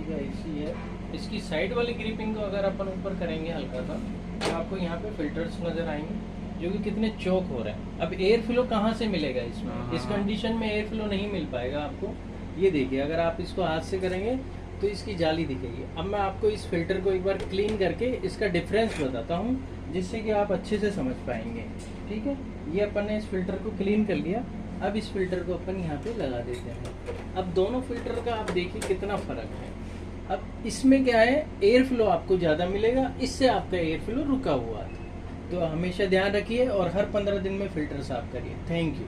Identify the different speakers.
Speaker 1: या ऐसी है। इसकी साइड वाली ग्रिपिंग को अगर अपन ऊपर करेंगे हल्का सा, तो आपको यहाँ पे फिल्टर्स नज़र आएंगे जो कि कितने चौक हो रहे हैं। अब एयर फ्लो कहाँ से मिलेगा इसमें, इस कंडीशन में एयर फ्लो नहीं मिल पाएगा आपको। ये देखिए, अगर आप इसको हाथ से करेंगे तो इसकी जाली दिखेगी। अब मैं आपको इस फिल्टर को एक बार क्लीन करके इसका डिफरेंस बताता हूँ, जिससे कि आप अच्छे से समझ पाएंगे। ठीक है, ये अपन ने इस फिल्टर को क्लीन कर लिया। अब इस फिल्टर को अपन यहाँ पे लगा देते हैं। अब दोनों फिल्टर का आप देखिए कितना फ़र्क है। अब इसमें क्या है, एयर फ्लो आपको ज़्यादा मिलेगा, इससे आपका एयर फ्लो रुका हुआ था। तो हमेशा ध्यान रखिए और हर 15 दिन में फ़िल्टर साफ करिए। Thank you.